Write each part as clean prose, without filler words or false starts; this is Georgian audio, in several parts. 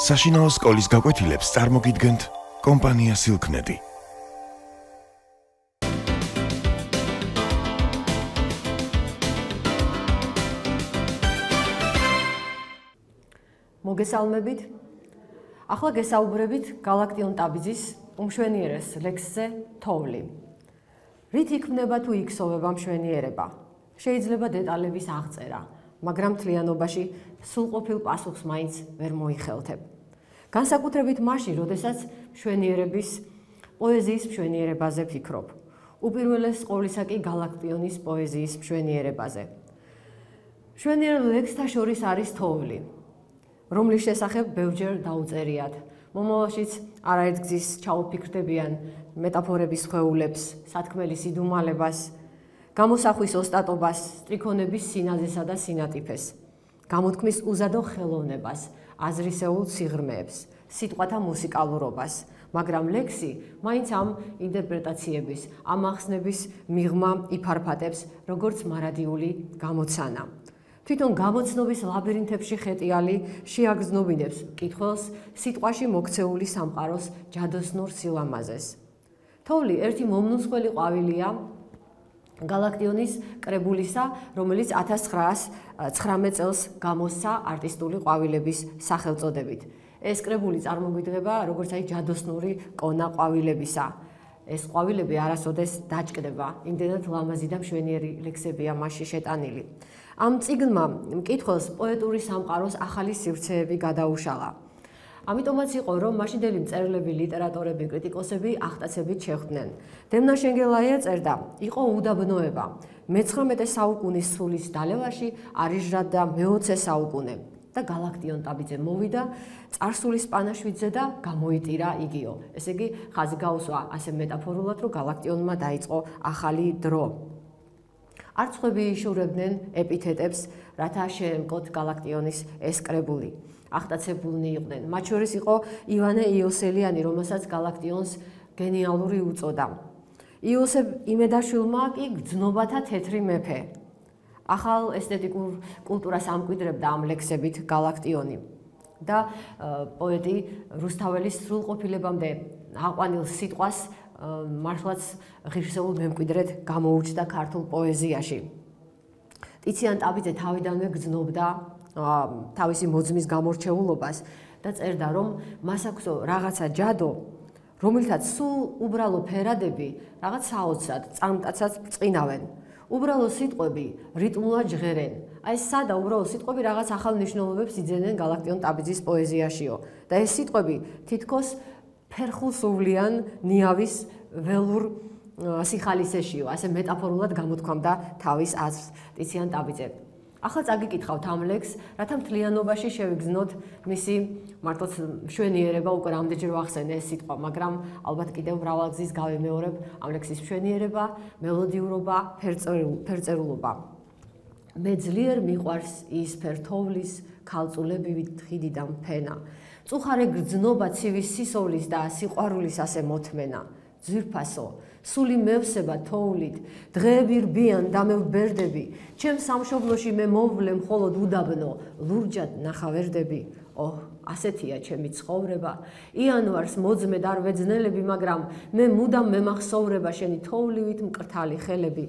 საშინაო სკოლის გაკვეთილებს წარმოგიდგენთ კომპანია Silknet. მოგესალმებით. ახლა გესაუბრებით გალაქტიონ ტაბიძის უმშვენიერეს ლექსზე თოვლი. რით იქმნება თუ იქსოვება მშვენიერება? შეიძლება დეტალების აღწერა, მაგრამ მთლიანობაში სრულყოფილ პასუხს მაინც ვერ მოიხელთებ. განსაკუთრებით მაშინ, როდესაც მშვენიერების პოეზიის მშვენიერებაზე ფიქრობ. უპირველეს ყოვლისა კი გალაქტიონის პოეზიის მშვენიერებაზე. მშვენიერ ლექსთა შორის არის თოვლი, რომლის შესახებ ბევრჯერ დაუწერიათ. მომავალშიც არაერთგზის ჩაუფიქრდებიან მეტაფორების ხვეულებს, სათქმელი სიდუმალებას, გამოსახვის ოსტატობას, სტრიქონების სინაზესა და სინატიფეს, გამოთქმის უზადო ხელოვნებას, აზრისეულ სიღრმეებს, სიტყვათა მუსიკალურობას, მაგრამ ლექსი მაინც ამ ინტერპრეტაციების, ამ ახსნების მიღმა იფარფატებს, როგორც მარადიული გამოცანა. თვითონ გამოცნობის ლაბირინთებში ხეტიალი შეაგრძნობინებს მკითხველს სიტყვაში მოქცეული სამყაროს ჯადოსნურ სილამაზეს. თოვლი ერთი მომნუცხველი ყვავილია გალაქტიონის კრებულისა, რომელიც 1919 წელს გამოსცა არტისტული ყვავილების სახელწოდებით. ეს კრებული წარმოგვიდგება როგორც ჯადოსნური კონა ყვავილებისა. ეს ყვავილები არასოდეს დაჭკდება, იმდენად ლამაზი და მშვენიერი ლექსებია მასში შეტანილი. ამ წიგნმა მკითხველს პოეტური სამყაროს ახალი სივრცეები გადაუშალა. ამიტომაც იყო, რომ მაშინდელი მწერლები, ლიტერატორები, კრიტიკოსები ახტაცებით შეხვდნენ. დემნა შენგელაია წერდა, იყო უდაბნოება. მე-19 საუკუნის სულის დალევაში არიჟრადა მე-20 საუკუნე და გალაქტიონ ტაბიძე მოვიდა წარსულის პანაშვიდზე და გამოიტირა იგიო. ესე იგი, ხაზი გაუსვა ასე მეტაფორულად, რომ გალაქტიონმა დაიწყო ახალი დრო. არც ხვები იშურებდნენ ეპითეტებს, რათა შეემკოთ გალაქტიონის ეს კრებული. ახტაცებულნი იყვნენ. მათ შორის იყო ივანე იოსელიანი, რომელსაც გალაქტიონს გენიალური უწოდა. იოსებ იმედაშვილმა კი გრძნობათა თეთრი მეფე. ახალ ესთეტიკურ კულტურას ამკვიდრებდა ამ ლექსებით გალაქტიონი და პოეტი რუსთაველის სრულყოფილებამდე აყვანილ სიტყვას მართლაც ღირსეულ მემკვიდრედ გამოუჩნდა ქართულ პოეზიაში. ტიციან ტაბიძე თავიდანვე გრძნობდა თავისი მოძმის გამორჩეულობას და წერდა, რომ მას აქვს რაღაცა ჯადო, რომელთაც სულ უბრალო ფერადები რაღაც საოცრად, წარმტაცად ბრწყინავენ. უბრალო სიტყვები რიტმულად ჟღერენ. აი სადა უბრალო სიტყვები რაღაც ახალ მნიშვნელობებს იძენენ გალაქტიონ ტაბიძის პოეზიაშიო. და ეს სიტყვები თითქოს ფერხულს უვლიან ნიავის ველურ სიხალისეშიო. ასე მეტაფორულად გამოთქვამდა თავის აზრს ტიციან ტაბიძე. ახლა წაგიკითხავთ ამ ლექსს, რათა მთლიანობაში შევიგრძნოთ მისი მარტოც მშვენიერება, უკვე რამდენჯერ ვახსენე ეს სიტყვა, მაგრამ ალბათ კიდევ მრავალგზის გავიმეორებ ამ ლექსის მშვენიერება, მელოდიურობა, ფერწერულობა. მე ძლიერ მიყვარს ის ფერთოვლის ქალწულებივით ხიდიდან ფენა. წუხარე გრძნობა ცივის სისოვლის და სიყვარულის ასე მოთმენა. ძვირფასო, სული მევსება თოვლით, დღეები რბიან და მე ვბერდები, ჩემ სამშობლოში მე მოვლე მხოლოდ უდაბნო, ლურჯად ნახავერდები. ოჰ, ასეთია ჩემი ცხოვრება, იანვარს მოძმედ არ ვეძნელები, მაგრამ მე მუდამ მემახსოვრება შენი თოვლივით მკრთალი ხელები.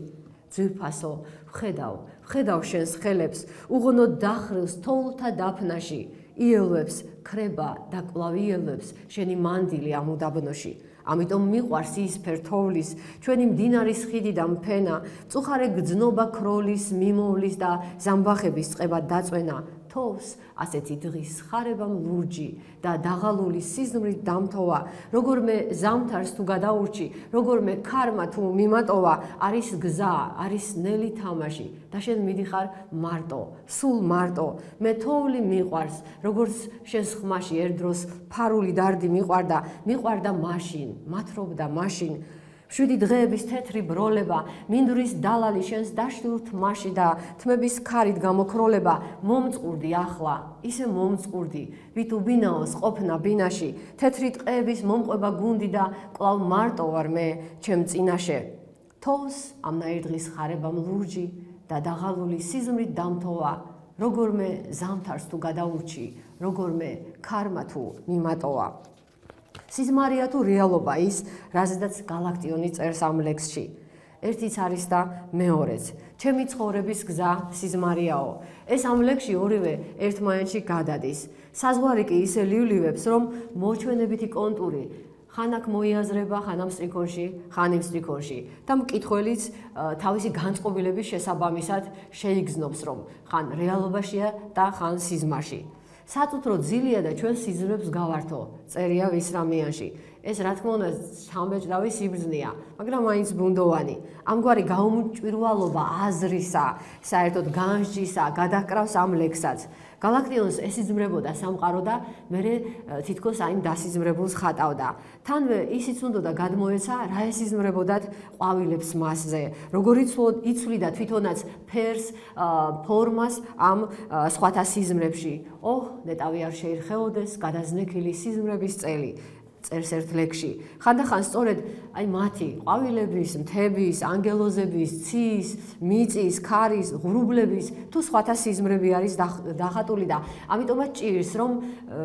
ძვირფასო, ვხედავ შენს ხელებს, უღონოდ დახრილს თოვლთა დაფნაში, იელვებს, ქრება და კვლავ იელვებს შენი მანდილი ამ უდაბნოში. ამიტომ მიყვარს ის ფერთოვლის, ჩვენი მდინარის ხიდიდან ფენა, წუხარე გრძნობა ქროლის, მიმოვლის და ზამბახების წყება დაწვენა. თოვს ასეთი დღის ხარებამ ლურჯი და დაღალული სიზმრით დამთოვა, როგორმე ზამთარს თუ გადაურჩი, როგორმე ქარმა თუ მიმატოვა, არის გზა, არის ნელი თამაში და შენ მიდიხარ მარტო, სულ მარტო. მე თოვლი მიყვარს, როგორც შენს ხმაში ერთდროს ფარული დარდი მიყვარდა მაშინ, მათრობდა მაშინ. 7 დღეების თეთრი ბროლება, მინდვრის დალალი შენს დაშლილ თმაში და თმების ქარით გამოქროლება, მომწყურდი ახლა, ისე მომწყურდი, ვით უბინაოს ყოფნა ბინაში, თეთრი ტყეების მომყვება გუნდი და კვლავ მარტო ვარ მე ჩემ წინაშე. თოვს ამნაირ დღის ხარებამ ლურჯი და დაღალული სიზმრით დამთოვა, როგორმე ზამთარს თუ გადაურჩი, როგორმე ქარმა თუ მიმატოა. სიზმარია თუ რეალობა ის, რაზედაც გალაქტიონი წერს ამ ლექსში. ერთიც არის და მეორეც. ჩემი ცხოვრების გზა სიზმარიაო. ეს ამ ლექსში ორივე ერთმანეთში გადადის. საზღვარი კი ისე ლივლივებს, რომ მოჩვენებითი კონტური ხან აქ მოიაზრება, ხან ამ სტრიქონში, ხან იმ სტრიქონში. და მკითხველიც თავისი განწყობილების შესაბამისად შეიგრძნობს, რომ ხან რეალობაშია და ხან სიზმარში. საწუთრო ძილია და ჩვენ სიზმრებს გავართო, წერია ვისრამიანში. ეს რა თქმა უნდა სამბეჭდავი სიბრძნეა, მაგრამ მაინც ბუნდოვანი. ამგვარი გაუმჭვირვალობა აზრისა, საერთოდ განსჯისა გადაჰკრავს ამ ლექსსაც. გალაქტიონს ესიზმრებოდა სამყარო და მერე თითქოს აი დასიზმრებულს ხატავდა. თანვე ისიც უნდა გადმოეცა რა ესიზმრებოდათ ყვავილებს მასზე, როგორ იცვლიდა თვითონაც ფერს, ფორმას ამ სხვათა სიზმრებში. ნეტავი არ შეირხეოდეს გადაზნექილი სიზმრების წელი. წერს ერთ ლექსში. ხანდახან სწორედ აი მათი ყვავილების, მთების, ანგელოზების, ცის, მიწის, ქარის, ღრუბლების თუ სხვათა სიზმრები არის დახატული და ამიტომაც ჭირს რომ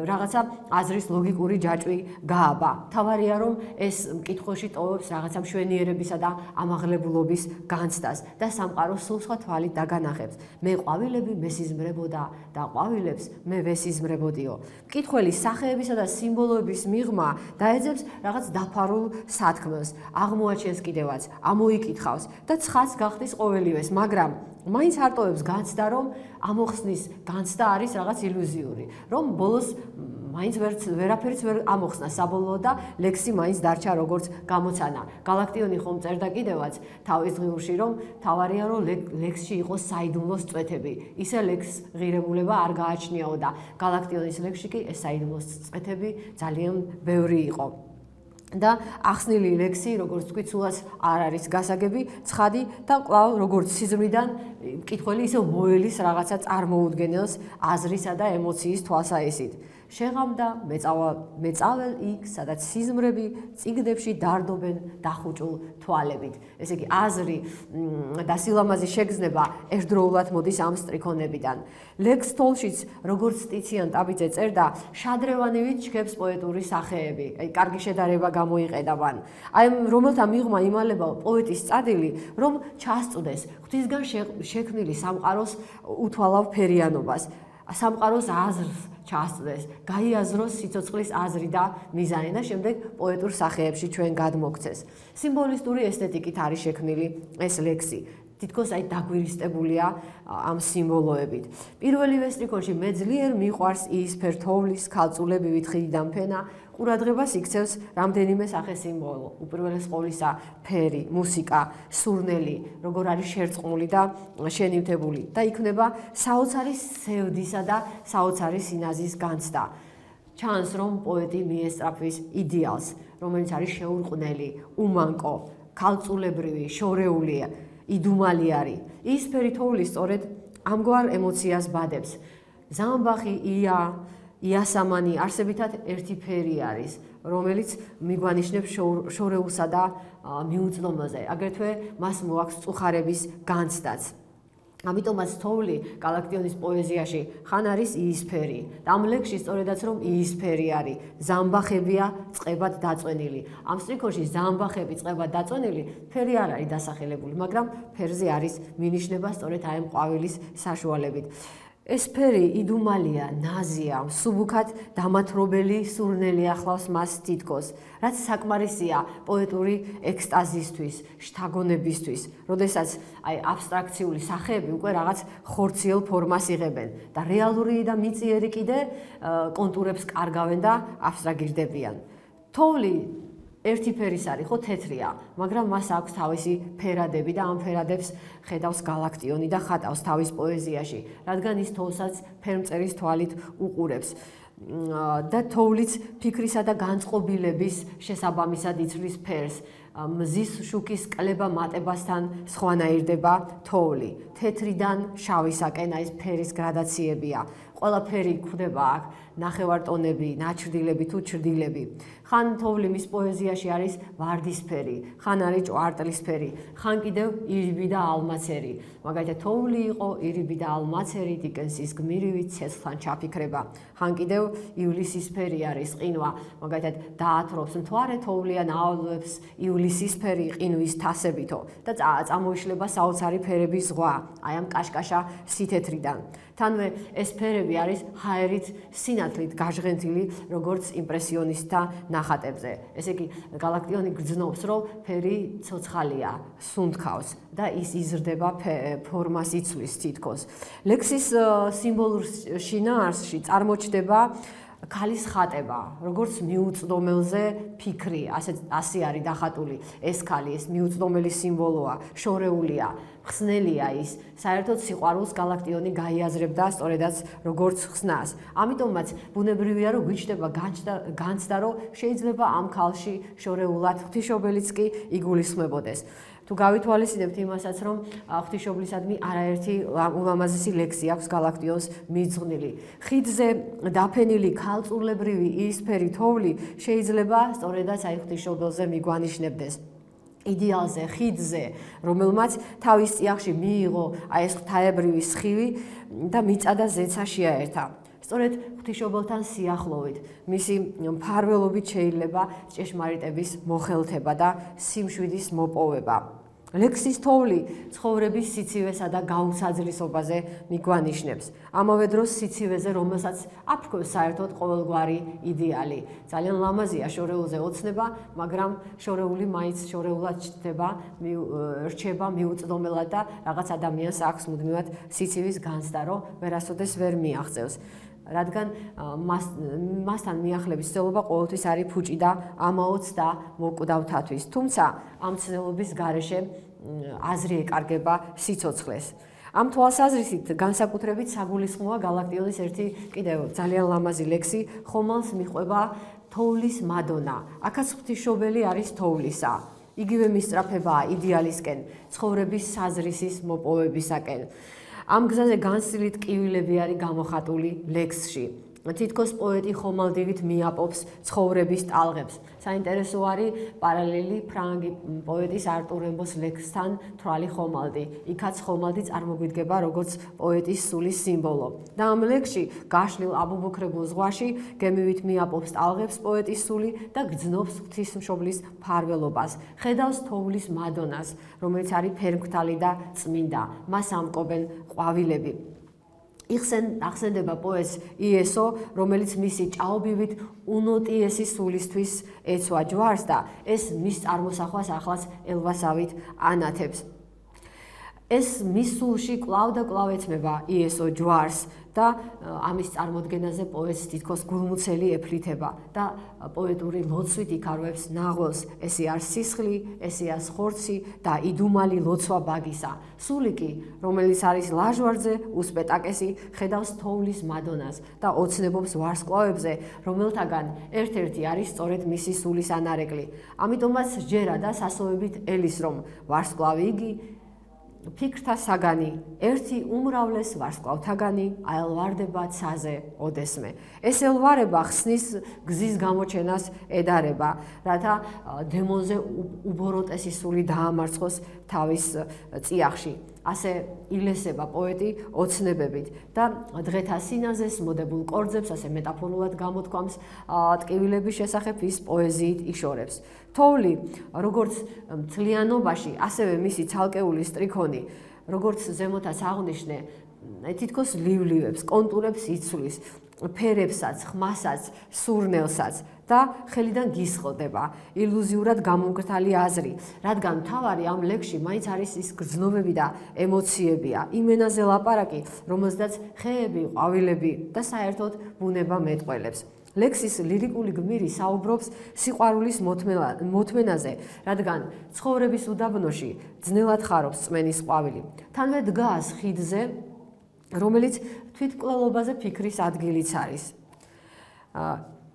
რაღაცა აზრის ლოგიკური ჯაჭვი გააბა. თავარია რომ ეს მკითხველში ტოვებს რაღაცა მშვენიერებისა და ამაღლებულობის განცდას და სამყაროს სულ სხვა თვალით დაგანახებს. მე ყვავილები მესიზმრებოდა და ყვავილებს მე ვესიზმრებოდიო. მკითხველის სახეებისა და სიმბოლოების მიღმა დაეძებს რაღაც დაფარულ სათქმელს, აღმოაჩენს კიდევაც, ამოიკითხავს და ცხადს გახდის ყოველივეს, მაგრამ მაინც არტოვებს განცდა, რომ ამოხსნის განცდა არის რაღაც ილუზიური, რომ ბოლოს მაინც ვერაფერიც ვერ ამოხსნა საბოლოოდ და ლექსი მაინც დარჩა როგორც გამოცანა. გალაქტიონი ხომ წერდა კიდევაც თავის ღიურში, რომ თავარია რომ ლექსში იყოს საიდუმლოს წვეთები. ისე ლექსს ღირებულება არ გააჩნიაო და გალაქტიონის ლექსში კი ეს საიდუმლოს წვეთები ძალიან ბევრი იყო. და ახსნილი ლექსი, როგორც თქვით, სულაც არ არის გასაგები, ცხადი და კვლავ როგორც სიზმრიდან მკითხველი ისევ მოელის რაღაცა წარმოუდგენელს აზრისა და ემოციის თვალსაჩინით. შეღამდა მეწაվել იქ, სადაც სიზმრები წიგნებში დარდობენ დახუჭულ თვალებით. ესე იგი, აზრი და სილამაზის შეგრძნება ერთდროულად მოდის ამ სტრიქონებიდან. ლექს თოლშიც, როგორც ტიციან ტაბიძე წერდა, შადრევანივით ჩქებს პოეტური სახეები. კარგი შედარება გამოიყედა მან. რომელთა მიღმა იმალება პოეტის წადილი, რომ ჩასწვდეს ღვთისგან შექმნილი სამყაროს უთვალავ ფერიანობას, სამყაროს აზრს ჩასწვდეს, გაიაზროს სიცოცხლის აზრი და მიზანი და შემდეგ პოეტურ სახეებში ჩვენ გადმოგცეს. სიმბოლისტური ესთეტიკით არის შექმნილი ეს ლექსი. თითქოს აი დაგვირისტებულია ამ სიმბოლოებით. პირველივე სტრიქონში მე ძლიერ მიყვარს იისფერ თოვლის ქალწულებივით ხიდიდან ფენა, ყურადღებას იქცევს რამდენიმე სახე სიმბოლო. უპირველეს ყოვლისა ფერი, მუსიკა, სურნელი, როგორ არის შერწყმული და შენივთებული და იქნება საოცარი სევდისა და საოცარი სინაზის განცდა. ჩანს რომ პოეტი მიესწრაფვის იდეალს, რომელიც არის შეურყვნელი, უმანკო, ქალწულებრივი, შორეული, იდუმალი არის. იისფერი თოვლი სწორედ ამგვარ ემოციას ბადებს. ზამბახი, იასამანი არსებითად ერთი ფერი არის, რომელიც მიგვანიშნებს შორეულსა და მიუწვდომაზე. აგრეთვე მას მოაქვს წუხარების განცდაც. ამიტომაც თოვლი გალაქტიონის პოეზიაში ხან არის იისფერი. და ამ ლექსში სწორედაც რომ იისფერი არის, ზამბახებია წყებად დაწვენილი. ამ სტრიქონში ზამბახები წყებად დაწვენილი ფერი არ არის დასახელებული, მაგრამ ფერზე არის მინიშნება სწორედ აი ამ ყვავილის საშუალებით. ეს ფერი იდუმალია, ნაზია, მსუბუქად დამათრობელი სურნელი ახლავს მას თითქოს, რაც საკმარისია პოეტური ექსტაზისთვის, შთაგონებისთვის, როდესაც აი აბსტრაქციული სახეები უკვე რაღაც ხორციელ ფორმას იღებენ და რეალური და მიწიერი კიდე კონტურებს კარგავენ და აბსტრაგირდებიან. თოვლი ერთი ფერის არის, ხო თეთრია, მაგრამ მას აქვს თავისი ფერადები და ამ ფერადებს ხედავს გალაქტიონი და ხატავს თავის პოეზიაში, რადგან ის თოვსაც ფერმწერის თვალით უყურებს. და თოვლიც ფიქრისა და განწყობილების შესაბამისად იცვლის ფერს. მზის შუქის კლება მატებასთან სხვანაირდება თოვლი. თეთრიდან შავისაკენ ეს ფერის გრადაციებია. ყველაფერი გვხვდება აქ, ნახევარტონები, ნაჩრდილები თუ ჩრდილები. ხან თოვლი მის პოეზიაში არის ვარდისფერი, ხან არის ჭვარტლისფერი, ხან კიდევ ირიბი და ალმაცერი. მაგალითად, თოვლი იყო ირიბი და ალმაცერი, დიკენსის გმირივით ცეცხლთან ჩაფიქრება. ხან კიდევ ივლისისფერი არის ყინვა, მაგალითად, დაათრობს მთვარე თოვლიან აავლებს ივლისისფერი ყინვის თასებითო და წამოიშლება საოცარი ფერების ზღვა, აი ამ კაშკაშა სითეთრიდან. თანვე ეს ფერები არის ჰაერით სინათლით გაჟღენთილი, როგორც იმპრესიონისტთა ნახატებზე. ესე იგი, გალაქტიონი გრძნობს, რომ ფერი ცოცხალია, სუნთქავს და ის იზრდება ფორმას იცვლის თითქოს. ლექსის სიმბოლურ შინაარსში წარმოჩნდება ქალის ხატება, როგორც მიუწვდომელზე ფიქრი, ასე არის დახატული ეს ქალი, ეს მიუწვდომელი სიმბოლოა, შორეულია, ხსნელია ის, საერთოდ სიყვარულს გალაქტიონი გაიაზრებდა სწორედაც როგორც ხსნას. ამიტომაც ბუნებრივია, რომ გვიჩნდება განცდა, რომ შეიძლება ამ ქალში შორეულად ღვთისმშობელიც კი იგულისხმებოდეს. თუ გავითვალისწინებთ იმასაც, რომ ღვთისმშობლისადმი არაერთი ულამაზესი ლექსი აქვს გალაქტიონს მიძღვნილი. ხიდზე დაფენილი ქალწულებრივი იისფერი თოვლი შეიძლება სწორედაც აი ღვთისმშობელზე მიგვანიშნებდეს. იდეალზე, ხიდზე, რომელმაც თავის წიაღში მიიღო აი ეს ღვთაებრივი სხივი და მიწა და ზეცა შეაერთა. სწორედ ღვთისმშობელთან სიახლოვით, მისი მფარველობით შეიძლება ჭეშმარიტების მოხელთება და სიმშვიდის მოპოვება. ლექსის თოვლი ცხოვრების სიცივესა და გაუსაძლისობაზე მიგვანიშნებს. ამავე დროს სიცივეზე, რომელსაც აფრქვევს საერთოდ ყოველგვარი იდეალი. ძალიან ლამაზია შორეულზე ოცნება, მაგრამ შორეული მაინც შორეულად რჩება მიუწვდომელად და რაღაც ადამიანს აქვს მუდმივად სიცივის განცდა, რომ ვერასოდეს ვერ მიაღწევს. რადგან მასთან მიახლების ცდილობა ყოველთვის არის ფუჭი და ამაოც და მოკვდავთათვის. თუმცა ამ ცდილობის გარეშე აზრი ეკარგება სიცოცხლეს. ამ თვალსაზრისით განსაკუთრებით საგულისხმოა გალაქტიონის ერთი კიდევ ძალიან ლამაზი ლექსი, ხომალს მიყვება თოვლის მადონა. აქაც ღვთისმშობელი არის თოვლისა. იგივე მისწრაფებაა იდეალისკენ, ცხოვრების საზრისის მოპოვებისაკენ. ამ გზაზე განსილით ტკივილები არის გამოხატული ლექსში. თითქოს პოეტი ხომალდივით მიაპობს ცხოვრების ტალღებს. საინტერესო არის პარალელი ფრანგი პოეტის არტურ რემბოს ლექსთან თვრალი ხომალდი. იქაც ხომალდი წარმოგვიდგება როგორც პოეტის სულის სიმბოლო. და ამ ლექსში გაშლილ აბუბოქრებულ ზღვაში გემივით მიაპობს ტალღებს პოეტის სული და გრძნობს ღვთისმშობლის მფარველობას. ხედავს თოვლის მადონას, რომელიც არის ფერმქთალი და წმინდა. მას ამკობენ ყვავილები. ახსენდება პოეტს იესო, რომელიც მისი ჭაობივით უნოტიესი სულისთვის ეცვა ჯვარს და ეს მის წარმოსახვას ახლაც ელვასავით ანათებს. ეს მის სულში კვლავ და კვლავ ეცმება იესო ჯვარს და ამის წარმოდგენაზე პოეტს თითქოს გულმუცელი ეფლითება და პოეტური ლოცვით იკარვებს ნაღველს. ესე არის სისხლი, ესე არის ხორცი და იდუმალი ლოცვა ბაგისა. სული კი, რომელიც არის ლაჟვარზე უსპეტაკესი, ხედავს თოვლის მადონას და ოცნებობს ვარსკვლავებზე, რომელთაგან ერთ-ერთი არის სწორედ მისი სულის ანარეკლი. ამიტომაც სჯერა და სასოებით ელის, რომ ვარსკვლავი იგი ფიქრთა საგანი, ერთი უმრავლეს ვარსკვლავთაგანი აელვარდება ცაზე ოდესმე. ეს ელვარება ხსნის გზის გამოჩენას ედარება, რათა დემონზე უბოროტესი სული დაამარცხოს თავის წიაღში. ასე ილესება პოეტი ოცნებებით და დღეთა სინაზეს, მოდებულ კორძებს, ასე მეტაფორულად გამოთქვამს ტკივილების შესახებ ის პოეზიით იშორებს. თოვლი, როგორც მთლიანობაში, ასევე მისი ცალკეული სტრიქონი, როგორც ზემოთაც აღვნიშნე, თითქოს ლივლივებს, კონტურებს იცვლის, ფერებსაც, ხმასაც, სურნელსაც და ხელიდან გისხლდება ილუზიურად გამომკრთალი აზრი, რადგან მთავარი ამ ლექსში მაინც არის ის გრძნობები და ემოციებია, იმენაზე ლაპარაკი, რომელზედაც ხეები, ყვავილები და საერთოდ ბუნება მეტყველებს. ლექსის ლირიკული გმირი საუბრობს სიყვარულის მოთმენაზე, რადგან ცხოვრების უდაბნოში ძნელად ხარობს წმენის ყვავილი. თანვე დგას ხიდზე, რომელიც თვითმკვლელობაზე ფიქრის ადგილიც არის.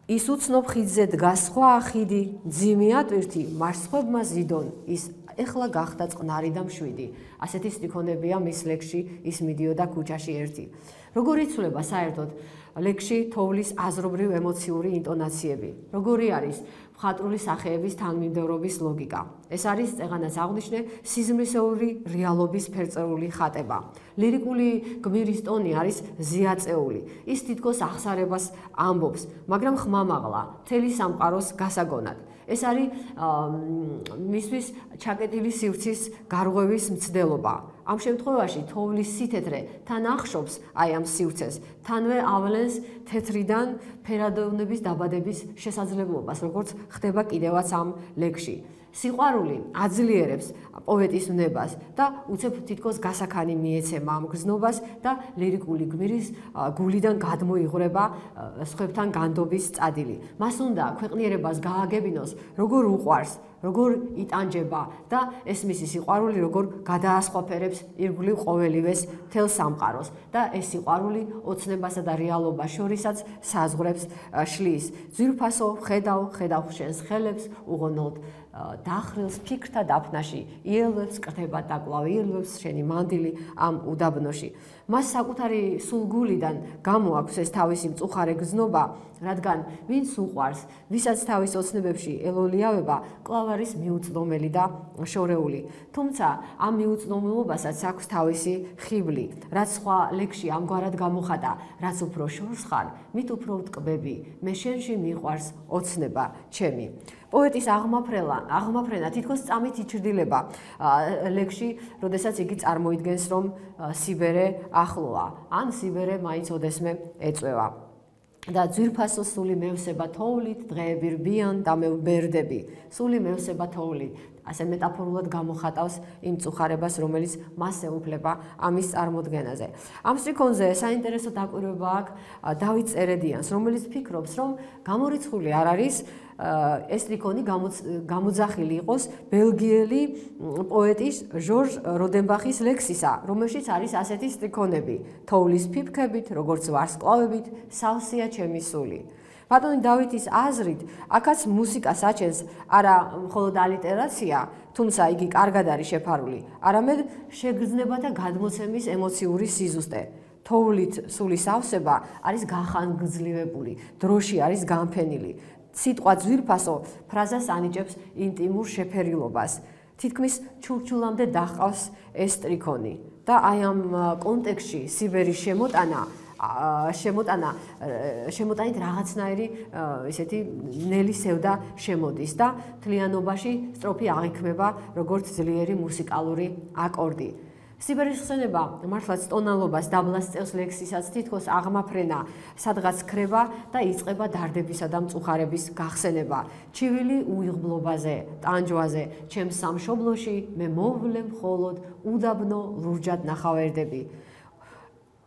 ის უცნობ ხიდზე დგას სხვა ხიდი, ძიმი ატვირთი, მარცხებმა ზიდონ, ის ეხლა გახდა წყნარი და მშვიდი. ასეთი სტრიქონებია მის ლექსში, ის მიდიოდა ქუჩაში ერთი. როგორ იცვლება საერთოდ ლექსში თოვლის აზრობრივ ემოციური ინტონაციები? როგორი არის მხატვრული სახეების თანმიმდევრობის ლოგიკა? ეს არის წეღანაც აღნიშნე სიზმრისეული რეალობის ფერწერული ხატება. ლირიკული გმირის ტონი არის ზიაწეული. ის თითქოს ახსარებას ამბობს, მაგრამ ხმამაღლა, მთელი სამყაროს გასაგონად. ეს არის მისთვის ჩაკეტილი სივრცის გარღვევის მცდელობა. ამ შემთხვევაში თოვლის სითეთრე თან ახშობს აი ამ სივრცეს, თანვე ავლენს თეთრიდან ფერადოვნების დაბადების შესაძლებლობას, როგორც ხდება კიდევაც ამ ლექსში. სიყვარული აძლიერებს პოეტის ვნებას და უცებ თითქოს გასაქანი მიეცემა ამ გზნობას და ლირიკული გმირის გულიდან გადმოიღვრება სხვებთან განდობის წადილი. მას უნდა ქვეყნიერებას გააგებინოს, როგორ უყვარს, როგორ იტანჯება და ეს მისი სიყვარული როგორ გადაასხვაფერებს ირგვლივ ყოველივეს მთელ სამყაროს და ეს სიყვარული ოცნებასა და რეალობას შორისაც საზღვრებს შლის. ძვირფასო ხედავ შენს ხელებს უღონოდ დახრილს ფიქრთა დაფნაში, იელვებს კრდება დაკვლავ იელვებს შენი მანდილი ამ უდაბნოში. მას საკუთარი სულგულიდან გამოაქვს ეს თავისი მწუხარე გზნობა, რადგან ვინც უყვარს, ვისაც თავის ოცნებებში ელოლიავება, კვლავ არის მიუწვდომელი და შორეული. თუმცა ამ მიუწვდომელობასაც აქვს თავისი ხიბლი, რაც სხვა ლექსში ამგვარად გამოხატა, რაც უფრო შორს ხარ, მით უფრო ვტკბები, მე შენში მიყვარს ოცნება ჩემი. პოეტის აღმაფრენა თითქოს წამით იჩრდილება ლექსში, როდესაც იგი წარმოიდგენს, რომ სიბერე ახლოა, ან სიბერე მაინც ოდესმე ეწვევა. და ძვირფასო სული მევსება თოვლით, დღეები რბიან და მე ვბერდები. სული მევსება თოვლით. ასე მეტაფორულად გამოხატავს იმ მწუხარებას, რომელიც მას ეუფლება ამის წარმოდგენაზე. ამ სტრიქონზე საინტერესო დაკვირვება აქვს დავით წერედიანს, რომელიც ფიქრობს, რომ გამორიცხული არ არის ეს სტრიქონი გამოძახილი იყოს ბელგიელი პოეტის ჟორჟ როდენბახის ლექსისა, რომელშიც არის ასეთი სტრიქონები: თოვლის ფიფქებით, როგორც ვარსკვლავებით, სავსეა ჩემი სული. ბატონი დავითის აზრით, აქაც მუსიკას აჩენს არა მხოლოდ ალიტერაცია, თუმცა იგი კარგად არის შეფარული, არამედ შეგრძნებათა გადმოცემის ემოციური სიზუსტე. თოვლით სულის ავსება არის გახანგრძლივებული, დროში არის განფენილი. სიტყვა ძვირფასო ფრაზას ანიჭებს ინტიმურ შეფერილობას. თითქმის ჩურჩულამდე დაჰყავს ეს სტრიქონი და აი ამ კონტექსტში სიბერის შემოტანით რაღაცნაირი ესეთი ნელი სევდა შემოდის და თლიანობაში სტროფი აღიქმება როგორც ძლიერი მუსიკალური აკორდი. სიბერის ხსენება მართლაც ტონალობას დაბლას წევს ლექსისაც, თითქოს აღმაფრენა სადღაც ქრება და იწყება დარდებისა და მწუხარების გახსენება. ჩივილი უიღბლობაზე, ტანჯვაზე, ჩემს სამშობლოში მე მოვლე მხოლოდ უდაბნო ლურჯად ნახავერდები.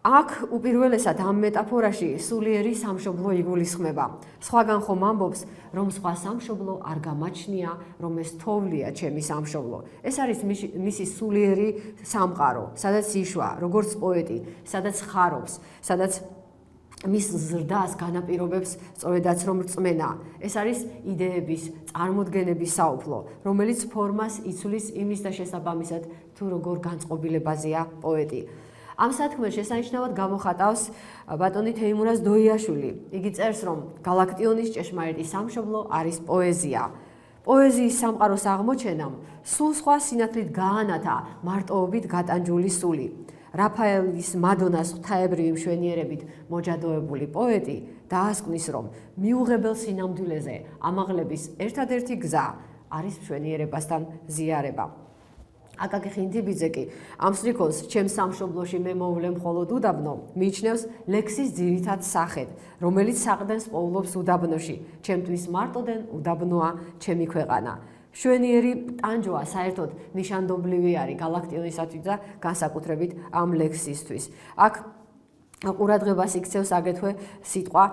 აქ უპირველესად ამ მეტაფორაში სულიერი სამშობლო იგულისხმება. სხვაგან ხომ ამბობს, რომ სხვა სამშობლო არ გამაჩნია, რომ ეს თოვლია ჩემი სამშობლო. ეს არის მისი სულიერი სამყარო, სადაც იშვა, როგორც პოეტი, სადაც ხარობს, სადაც მის ზრდას განაპირობებს სწორედაც რომ რწმენა. ეს არის იდეების, წარმოდგენების საუფლო, რომელიც ფორმას იცვლის იმის და შესაბამისად თუ როგორ განწყობილებაზეა პოეტი. ამ სათქმელს შესანიშნავად გამოხატავს ბატონი თეიმურაზ დოიაშვილი. იგი წერს, რომ გალაქტიონის ჭეშმარიტი სამშობლო არის პოეზია. პოეზიის სამყაროს აღმოჩენამ სულ სხვა სინათლით გაანათა მარტოობით გატანჯული სული. რაფაელის მადონას ღვთაებრივი მშვენიერებით მოჯადოებული პოეტი დაასკვნის, რომ მიუღებელ სინამდვილეზე ამაღლების ერთადერთი გზა არის მშვენიერებასთან ზიარება. აკაკი ხინდიბიძე კი ამ სტრიქონს ჩემს სამშობლოში მე მოვლე მხოლოდ უდაბნო მიიჩნევს ლექსის ძირითად სახედ, რომელიც საყდენს პოულობს უდაბნოში. ჩემთვის მარტოდენ უდაბნოა ჩემი ქვეყანა. შვენიერი ტანჯვა საერთოდ ნიშანდობლივი არის გალაქტიონისათვის და განსაკუთრებით ამ ლექსისთვის. აქ ყურადღებას იქცევს აგრეთვე სიტყვა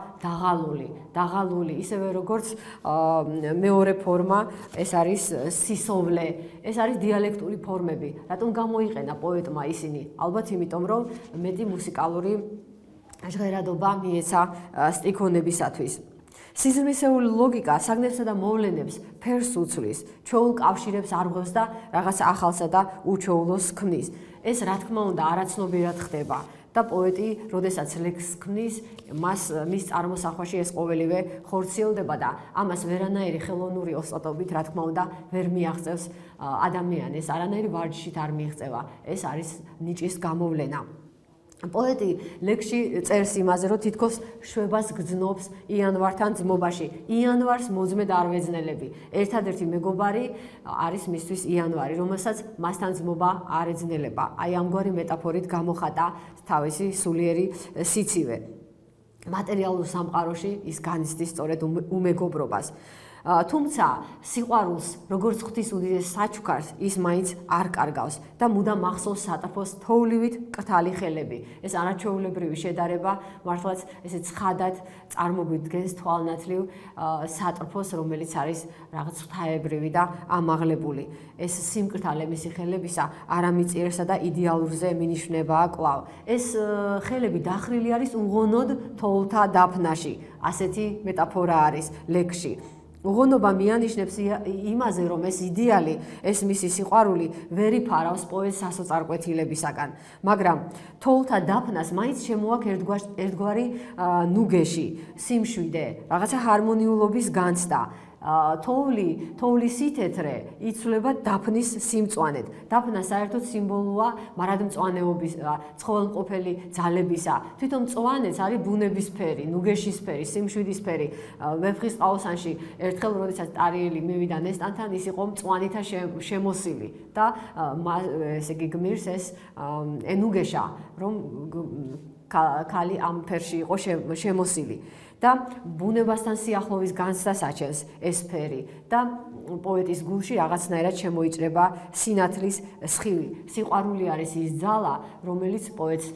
დაღალული, ისევე როგორც მეორე ფორმა, ეს არის სისოვლე, ეს არის დიალექტური ფორმები. რატომ გამოიყენა პოეტმა ისინი? ალბათ იმიტომ, რომ მეტი მუსიკალური ჟღერადობა მიეცა სტრიქონებისათვის. სიზმრისეული ლოგიკა საგნებსა და მოვლენებს ფერს უცვლის, ჩვეულ კავშირებს არღვევს და რაღაც ახალსა და უჩვეულოს ქმნის. ეს რა თქმა უნდა არაცნობიერად ხდება. და პოეტი, როდესაც ლექსს ქმნის, მის წარმოსახვაში ეს ყოველივე ხორციელდება და ამას ვერანაირი ხელოვნური ოსტატობით, რა თქმა უნდა, ვერ მიაღწევს ადამიანს, არანაირი ვარჯიშით არ მიიღწევა. ეს არის ნიჭის გამოვლენა. პოეტი ლექსში წერს იმაზე, რომ თითქოს შვებას გძნობს იანვართან ძმობაში. იანვარს მოძმედ არ ვეძნელები. ერთადერთი მეგობარი არის მისთვის იანვარი, რომელსაც მასთან ძმობა არ ეძნელება. აი ამგვარი მეტაფორით გამოხატა თავისი სულიერი სიცივე. მატერიალურ სამყაროში ის განიცდის სწორედ უმეგობრობას. თუმცა სიყვარულს, როგორც ღვთის უდიდეს საჩუქარს, ის მაინც არ კარგავს და მუდამ მახსოვს სატრფოს თოვლივით კრთალი ხელები. ეს არაჩვეულებრივი შედარება მართლაც ესე ცხადად წარმოგვიდგენს თვალნათლივ სატრფოს, რომელიც არის რაღაც ღვთაებრივი და ამაღლებული. ეს სიმკრთალე მისი ხელებისა არამიწიერსა და იდეალურზე მინიშნებაა კვლავ. ეს ხელები დახრილი არის უღონოდ თოვლთა დაფნაში. ასეთი მეტაფორა არის ლექსში. უღონობა მიანიშნებს იმაზე, რომ ეს იდეალი, ეს მისი სიყვარული ვერ იფარავს პოეტს სასოწარკვეთილებისაგან, მაგრამ თოვლთა დაფნას მაინც შემოაქვს ერთგვარი ნუგეში, სიმშვიდე, რაღაცა ჰარმონიულობის განცდა. თოვლის სითეთრე იცვლება დაფნის სიმწვანედ. დაფნა საერთოდ სიმბოლოა მარადმწვანეობის, ცხოველმყოფელი ძალებისა. თვითონ მწვანეც არის ბუნების ფერი, ნუგეშის ფერი, სიმშვიდის ფერი. ვეფხის ყაოსანში ერთხელ, როდესაც ტარიელი მივიდა ნესტანთან, ის იყო მწვანითა შემოსილი და ესე იგი გმირს ეს ენუგეშა, რომ ქალი ამ ფერში იყო შემოსილი. და ბუნებასთან სიახლოვის განცდას აჩენს ეს ფერი და პოეტის გულში რაღაცნაირად შემოიჭრება სინათლის სხივი. სიყვარული არის ის ძალა, რომელიც პოეტს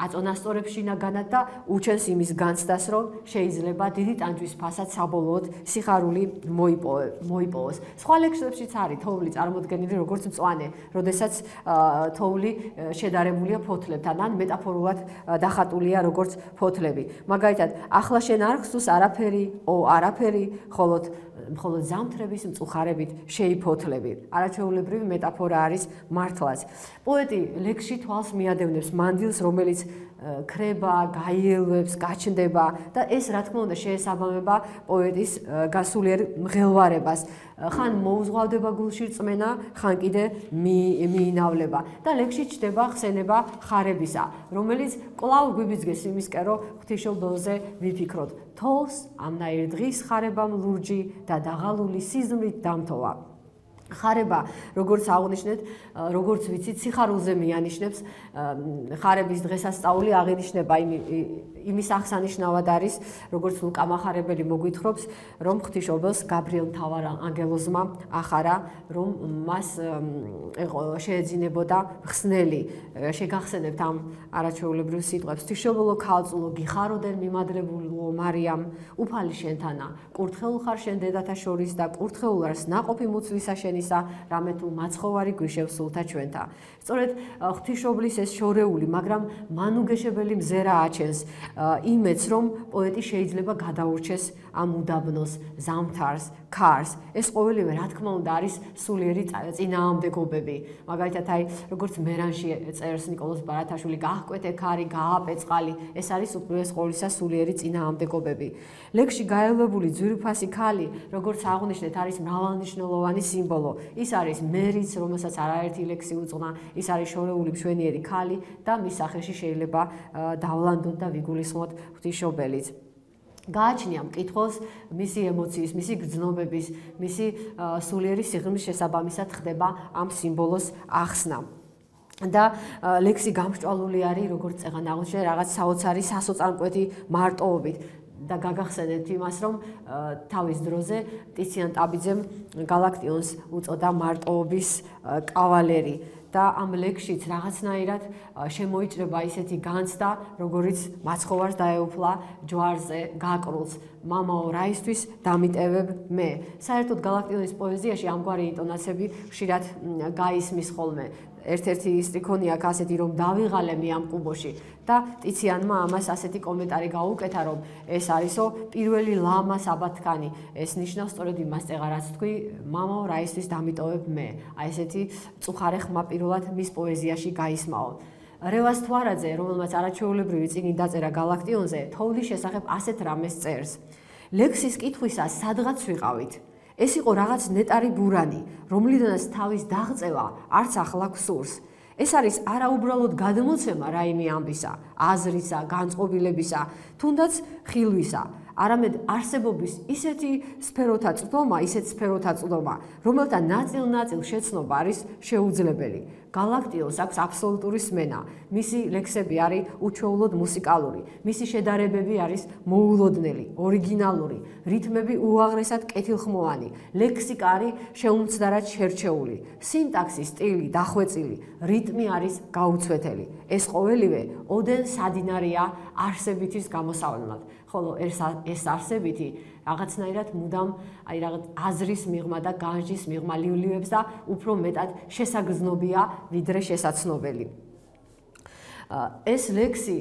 აწონასწორებს შინაგანად და უჩენს იმის განცდას, რომ შეიძლება დიდი ტანჯვის ფასად საბოლოოდ სიხარული მოიპოვოს. სხვა ლექსებშიც არის თოვლი წარმოდგენილი როგორც მწვანე, როდესაც თოვლი შედარებულია ფოთლებთან, ან მეტაფორულად დახატულია როგორც ფოთლები. მაგალითად, ახლა შენ არ ხსოვს არაფერი, მხოლოდ ზამთრების მწუხარებით შეიფოთლები. არაჩვეულებრივი მეტაფორა არის მართლაც. პოეტი ლექსში თვალს მიადევნებს მანდილს, რომელიც ქრება, გაიელვებს, გაჩნდება და ეს რა თქმა უნდა შეესაბამება პოეტის გასულიერ მღელვარებას. ხან მოუზღვავდება გულში რწმენა, ხან კიდე მიინავლება და ლექსში ჩდება ხსენება ხარებისა, რომელიც კვლავ გვიბიძგეს იმისკენ, რომ ღვთისმშობელზე ვიფიქროთ. თოვს ამნაირ დღის ხარებამ ლურჯი და დაღალული სიზმრით დამთოვა. ხარება, როგორც აღნიშნეთ, როგორც ვიცით, სიხარულზე მიანიშნებს. ხარების დღესასწაული აღინიშნება იმის აღსანიშნავად არის, როგორც ლუკა მახარებელი მოგვითხრობს, რომ ღვთისმშობელს გაბრიელ მთავარ ანგელოზმა ახარა, რომ მას შეეძინებოდა ხსნელი. შეგახსენებთ ამ არაჩვეულებრივ სიტყვებს. ღვთისმშობელო ქალწულო, გიხაროდენ მიმადრებულო მარიამ, უფალი შენთანა, კურთხეულ ხარ შენ დედათა შორის და კურთხეულ არს ნაყოფი მუცლისა შენისა, რამე თუ მაცხოვარი გვიშევ სულთა ჩვენთა. სწორედ ღვთისმშობლის ეს შორეული, მაგრამ მანუგეშებელი მზერა აჩენს იმედს, რომ პოეტი შეიძლება გადაურჩეს ამ უდაბნოს, ზამთარს, ქარს. ეს ყოველივე, რა თქმა უნდა, არის სულიერი წინააღმდეგობები. მაგალითად, აი, როგორც მერანში წერს ნიკოლოზ ბარათაშვილი, გაჰკვეთე ქარი, გააპეწყალი, ეს არის უპირველეს ყოვლისა სულიერი წინააღმდეგობები. ლექსში გაელვებული ძვირფასი ქალი, როგორც აღნიშნეთ, არის მრავალნიშნულოვანი სიმბოლო. ის არის მერიც, რომელსაც არაერთი ლექსი უძღვნა, ის არის შორეული მშვენიერი ქალი და მის სახელში შეიძლება დავლანდოთ და ვიგულისხმოთ ღვთისმშობელიც. გააჩნია მკითხველს მისი ემოციის, მისი გრძნობების, მისი სულიერი სიღრმის შესაბამისად ხდება ამ სიმბოლოს ახსნა. და ლექსი გამსჭვალული არის, როგორც წეგან აღნიშნე, რაღაც საოცარი სასოწარკვეთი მარტოობით. და გაგახსენებთ იმას, რომ თავის დროზე ტიციან ტაბიძემ გალაქტიონს უწოდა მარტოობის კავალერი. და ამ ლექსშიც რაღაცნაირად შემოიჭრება ისეთი განცდა, როგორიც მაცხოვარს დაეუფლა ჯვარზე გაკრულს. მამაო, რაისთვის დამიტევებ მე? საერთოდ გალაქტიონის პოეზიაში ამგვარი ინტონაციები ხშირად გაისმის ხოლმე. ერთ-ერთი სტრიქონი აქვს ასეთი, რომ დავიღალე მე ამ კუბოში და ტიციანმა ამას ასეთი კომენტარი გაუკეთა, რომ ეს არისო პირველი ლამა საბათქანი. ეს ნიშნავს სწორედ იმას წეღარაც თქვი, მამაო, რაისთვის დამიტოვებ მე? აი ესეთი მწუხარე ხმა პირველად მის პოეზიაში გაისმაო. რევას თვარაძე, რომელმაც არაჩვეულებრივი წიგნი დაწერა გალაქტიონზე, თოვლის შესახებ ასეთ რამეს წერს. ლექსის კითხვისას სადღაც ვიყავით. ეს იყო რაღაც ნეტარი ბურანი, რომლიდანაც თავის დაღწევა არც ახლა გსურს. ეს არის არაუბრალოდ გადმოცემა რაიმე ამბისა, აზრისა, განწყობილებისა, თუნდაც ხილვისა, არამედ არსებობის ისეთი სფეროთა წვდომა, რომელთა ნაწილ-ნაწილ შეცნობა არის შეუძლებელი. გალაქტიონს აქვს აბსოლუტური სმენა, მისი ლექსები არის უჩვეულოდ მუსიკალური, მისი შედარებები არის მოულოდნელი, ორიგინალური, რითმები უაღრესად კეთილხმოვანი, ლექსიკა არის შეუმცდარად შერჩეული, სინტაქსი, სტილი, დახვეწილი, რიტმი არის გაუცვეთელი. ეს ყოველივე ოდენ სადინარია არსებითის გამოსავლენად. ხოლო ეს არსებითი რაღაცნაირად მუდამ რაღაც აზრის მიღმა და განჯის მიღმა ლივლივებს და უფრო მეტად შესაგრძნობია ვიდრე შესაცნობელი. ეს ლექსი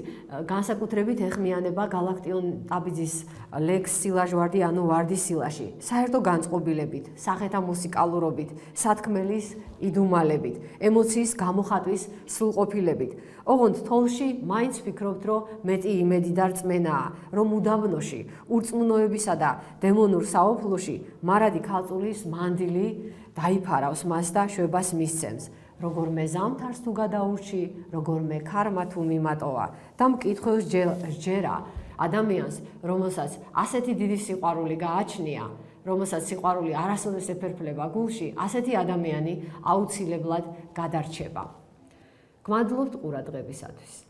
განსაკუთრებით ეხმიანება გალაქტიონ ტაბიძის ლექს სილაჟვარდი ანუ ვარდის სილაში, საერთო განწყობილებით, სახეთა მუსიკალურობით, სათქმელის იდუმალებით, ემოციის გამოხატვის სრულყოფილებით. ოღონდ თოლში მაინც ვფიქრობთ, რომ მეტი იმედი და რწმენაა, რომ უდაბნოში, ურწმუნოებისა და დემონურ საოფლოში მარადი ქალწულის მანდილი დაიფარავს მას და შვებას მისცემს. როგორმე ზამთარს თუ გადაურჩი, როგორმე ქარმა თუ მიმატოვა და მკითხველს სჯერა ადამიანს, რომელსაც ასეთი დიდი სიყვარული გააჩნია, რომელსაც სიყვარული არასოდეს ეფერფლება გულში, ასეთი ადამიანი აუცილებლად გადარჩება. გმადლობთ ყურადღებისათვის.